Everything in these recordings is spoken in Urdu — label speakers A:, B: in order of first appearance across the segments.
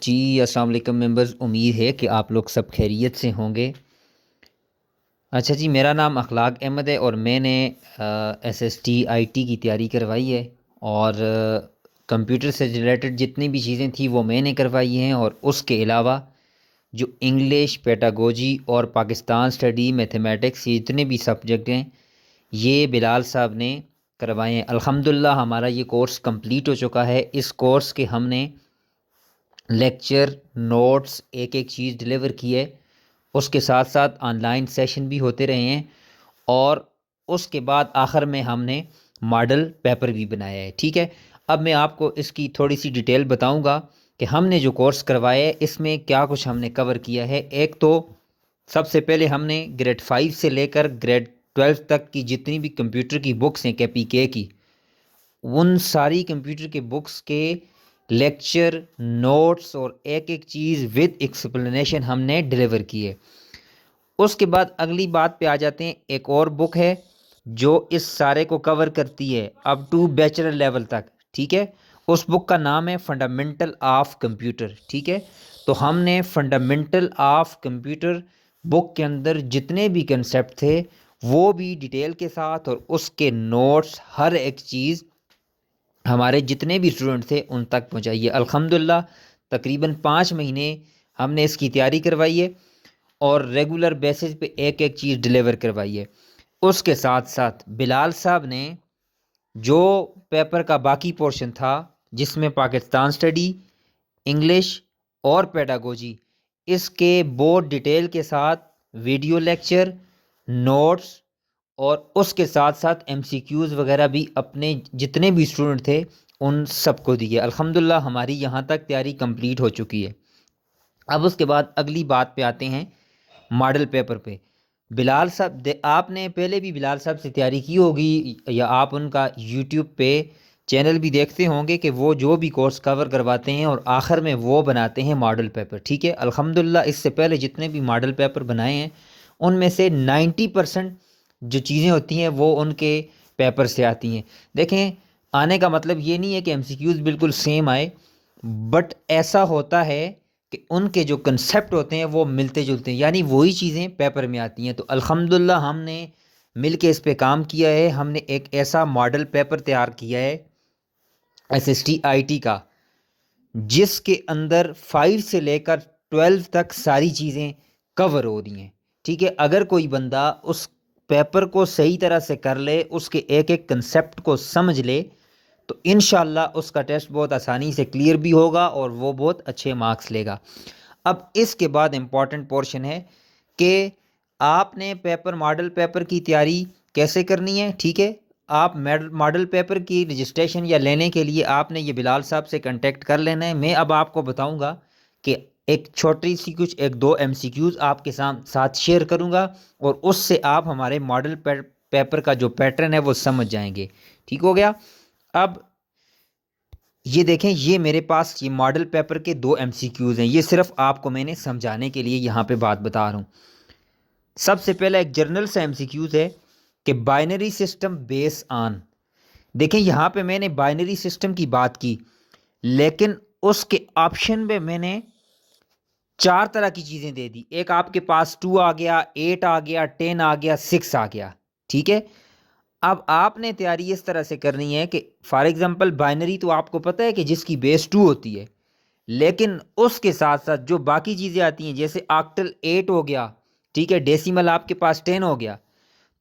A: جی السلام علیکم ممبرز، امید ہے کہ آپ لوگ سب خیریت سے ہوں گے۔ اچھا جی، میرا نام اخلاق احمد ہے اور میں نے S S T I T کی تیاری کروائی ہے، اور کمپیوٹر سے ریلیٹڈ جتنی بھی چیزیں تھیں وہ میں نے کروائی ہیں، اور اس کے علاوہ جو انگلش، پیٹاگوجی اور پاکستان اسٹڈی، میتھمیٹکس، یہ جتنے بھی سبجیکٹ ہیں یہ بلال صاحب نے کروائے ہیں۔ الحمدللہ ہمارا یہ کورس کمپلیٹ ہو چکا ہے۔ اس کورس کے ہم نے لیکچر، نوٹس، ایک ایک چیز ڈلیور کی ہے۔ اس کے ساتھ ساتھ آن لائن سیشن بھی ہوتے رہے ہیں، اور اس کے بعد آخر میں ہم نے ماڈل پیپر بھی بنایا ہے۔ ٹھیک ہے، اب میں آپ کو اس کی تھوڑی سی ڈیٹیل بتاؤں گا کہ ہم نے جو کورس کروایا ہے اس میں کیا کچھ ہم نے کور کیا ہے۔ ایک تو سب سے پہلے ہم نے گریڈ 5 سے لے کر گریڈ 12 تک کی جتنی بھی کمپیوٹر کی بکس ہیں KPK کی، ان ساری کمپیوٹر کے بکس کے لیکچر، نوٹس اور ایک ایک چیز ود ایکسپلینیشن ہم نے ڈلیور کی ہے۔ اس کے بعد اگلی بات پہ آ جاتے ہیں۔ ایک اور بک ہے جو اس سارے کو کور کرتی ہے اپ ٹو بیچلر لیول تک۔ ٹھیک ہے، اس بک کا نام ہے فنڈامنٹل آف کمپیوٹر۔ ٹھیک ہے، تو ہم نے فنڈامنٹل آف کمپیوٹر بک کے اندر جتنے بھی کنسیپٹ تھے وہ بھی ڈیٹیل کے ساتھ، اور اس کے نوٹس، ہر ایک چیز ہمارے جتنے بھی اسٹوڈنٹ تھے ان تک پہنچائیے۔ الحمدللہ تقریباً 5 مہینے ہم نے اس کی تیاری کروائی ہے، اور ریگولر بیسس پہ ایک ایک چیز ڈلیور کروائی ہے۔ اس کے ساتھ ساتھ بلال صاحب نے جو پیپر کا باقی پورشن تھا، جس میں پاکستان اسٹڈی، انگلش اور پیڈاگوجی، اس کے بہت ڈیٹیل کے ساتھ ویڈیو لیکچر، نوٹس، اور اس کے ساتھ ساتھ MCQs وغیرہ بھی اپنے جتنے بھی اسٹوڈنٹ تھے ان سب کو دیے۔ الحمدللہ ہماری یہاں تک تیاری کمپلیٹ ہو چکی ہے۔ اب اس کے بعد اگلی بات پہ آتے ہیں، ماڈل پیپر پہ۔ بلال صاحب، آپ نے پہلے بھی بلال صاحب سے تیاری کی ہوگی، یا آپ ان کا یوٹیوب پہ چینل بھی دیکھتے ہوں گے کہ وہ جو بھی کورس کور کرواتے ہیں اور آخر میں وہ بناتے ہیں ماڈل پیپر۔ ٹھیک ہے، الحمدللہ اس سے پہلے جتنے بھی ماڈل پیپر بنائے ہیں ان میں سے 90% جو چیزیں ہوتی ہیں وہ ان کے پیپر سے آتی ہیں۔ دیکھیں، آنے کا مطلب یہ نہیں ہے کہ MCQs بالکل سیم آئے، بٹ ایسا ہوتا ہے کہ ان کے جو کنسیپٹ ہوتے ہیں وہ ملتے جلتے ہیں، یعنی وہی چیزیں پیپر میں آتی ہیں۔ تو الحمدللہ ہم نے مل کے اس پہ کام کیا ہے۔ ہم نے ایک ایسا ماڈل پیپر تیار کیا ہے SSTIT کا، جس کے اندر 5 سے لے کر 12 تک ساری چیزیں کور ہو رہی ہیں۔ ٹھیک ہے، اگر کوئی بندہ اس پیپر کو صحیح طرح سے کر لے، اس کے ایک ایک کنسیپٹ کو سمجھ لے، تو انشاءاللہ اس کا ٹیسٹ بہت آسانی سے کلیئر بھی ہوگا اور وہ بہت اچھے مارکس لے گا۔ اب اس کے بعد امپورٹنٹ پورشن ہے کہ آپ نے ماڈل پیپر کی تیاری کیسے کرنی ہے۔ ٹھیک ہے، آپ ماڈل پیپر کی رجسٹریشن یا لینے کے لیے آپ نے یہ بلال صاحب سے کنٹیکٹ کر لینا ہے۔ میں اب آپ کو بتاؤں گا کہ ایک چھوٹی سی کچھ 1-2 MCQs آپ کے ساتھ شیئر کروں گا، اور اس سے آپ ہمارے ماڈل پیپر کا جو پیٹرن ہے وہ سمجھ جائیں گے۔ ٹھیک ہو گیا؟ اب یہ دیکھیں، یہ میرے پاس یہ ماڈل پیپر کے 2 MCQs ہیں۔ یہ صرف آپ کو میں نے سمجھانے کے لیے یہاں پہ بات بتا رہا ہوں۔ سب سے پہلا ایک جرنل سا MCQs ہے کہ بائنری سسٹم بیس آن۔ دیکھیں، یہاں پہ میں نے بائنری سسٹم کی بات کی، لیکن اس کے آپشن پہ میں نے 4 طرح کی چیزیں دے دی۔ ایک آپ کے پاس 2 آ گیا، 8 آ گیا، 10 آ گیا، 6 آ گیا۔ ٹھیک ہے، اب آپ نے تیاری اس طرح سے کرنی ہے کہ فار ایگزامپل بائنری تو آپ کو پتہ ہے کہ جس کی بیس 2 ہوتی ہے، لیکن اس کے ساتھ ساتھ جو باقی چیزیں آتی ہیں جیسے آکٹل 8 ہو گیا، ٹھیک ہے، ڈیسیمل آپ کے پاس 10 ہو گیا،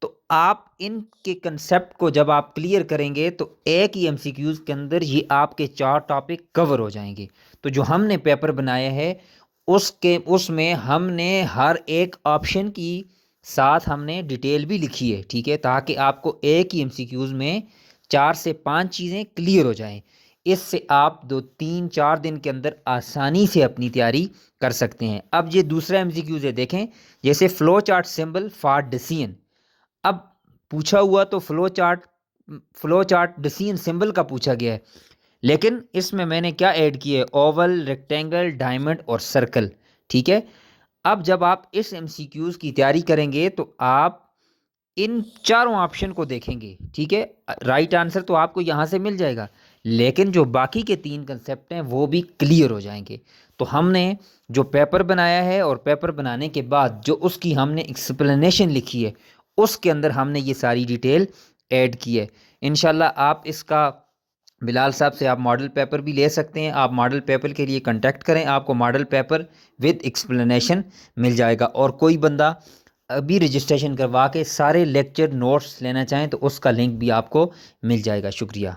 A: تو آپ ان کے کنسیپٹ کو جب آپ کلیئر کریں گے تو ایک ہی MCQs کے اندر یہ آپ کے 4 ٹاپک کور ہو جائیں گے۔ تو جو ہم نے پیپر بنایا ہے اس میں ہم نے ہر ایک آپشن کی ساتھ ہم نے ڈیٹیل بھی لکھی ہے۔ ٹھیک ہے، تاکہ آپ کو ایک ہی MCQs میں 4 سے 5 چیزیں کلیئر ہو جائیں۔ اس سے آپ 2-3-4 دن کے اندر آسانی سے اپنی تیاری کر سکتے ہیں۔ اب یہ دوسرا MCQs ہے، دیکھیں، جیسے flow chart symbol for decision. اب پوچھا ہوا تو فلو چارٹ ڈیسیژن سمبل کا پوچھا گیا ہے، لیکن اس میں نے کیا ایڈ کیا ہے؟ اوول، ریکٹینگل، ڈائمنڈ اور سرکل۔ ٹھیک ہے، اب جب آپ اس MCQs کی تیاری کریں گے تو آپ ان چاروں آپشن کو دیکھیں گے۔ ٹھیک ہے، رائٹ آنسر تو آپ کو یہاں سے مل جائے گا، لیکن جو باقی کے 3 کنسیپٹ ہیں وہ بھی کلیئر ہو جائیں گے۔ تو ہم نے جو پیپر بنایا ہے اور پیپر بنانے کے بعد جو اس کی ہم نے ایکسپلینیشن لکھی ہے اس کے اندر ہم نے یہ ساری ڈیٹیل ایڈ کی ہے۔ انشاءاللہ آپ اس کا بلال صاحب سے آپ ماڈل پیپر بھی لے سکتے ہیں۔ آپ ماڈل پیپر کے لیے کنٹیکٹ کریں، آپ کو ماڈل پیپر ود ایکسپلینیشن مل جائے گا۔ اور کوئی بندہ ابھی رجسٹریشن کروا کے سارے لیکچر نوٹس لینا چاہیں تو اس کا لنک بھی آپ کو مل جائے گا۔ شکریہ۔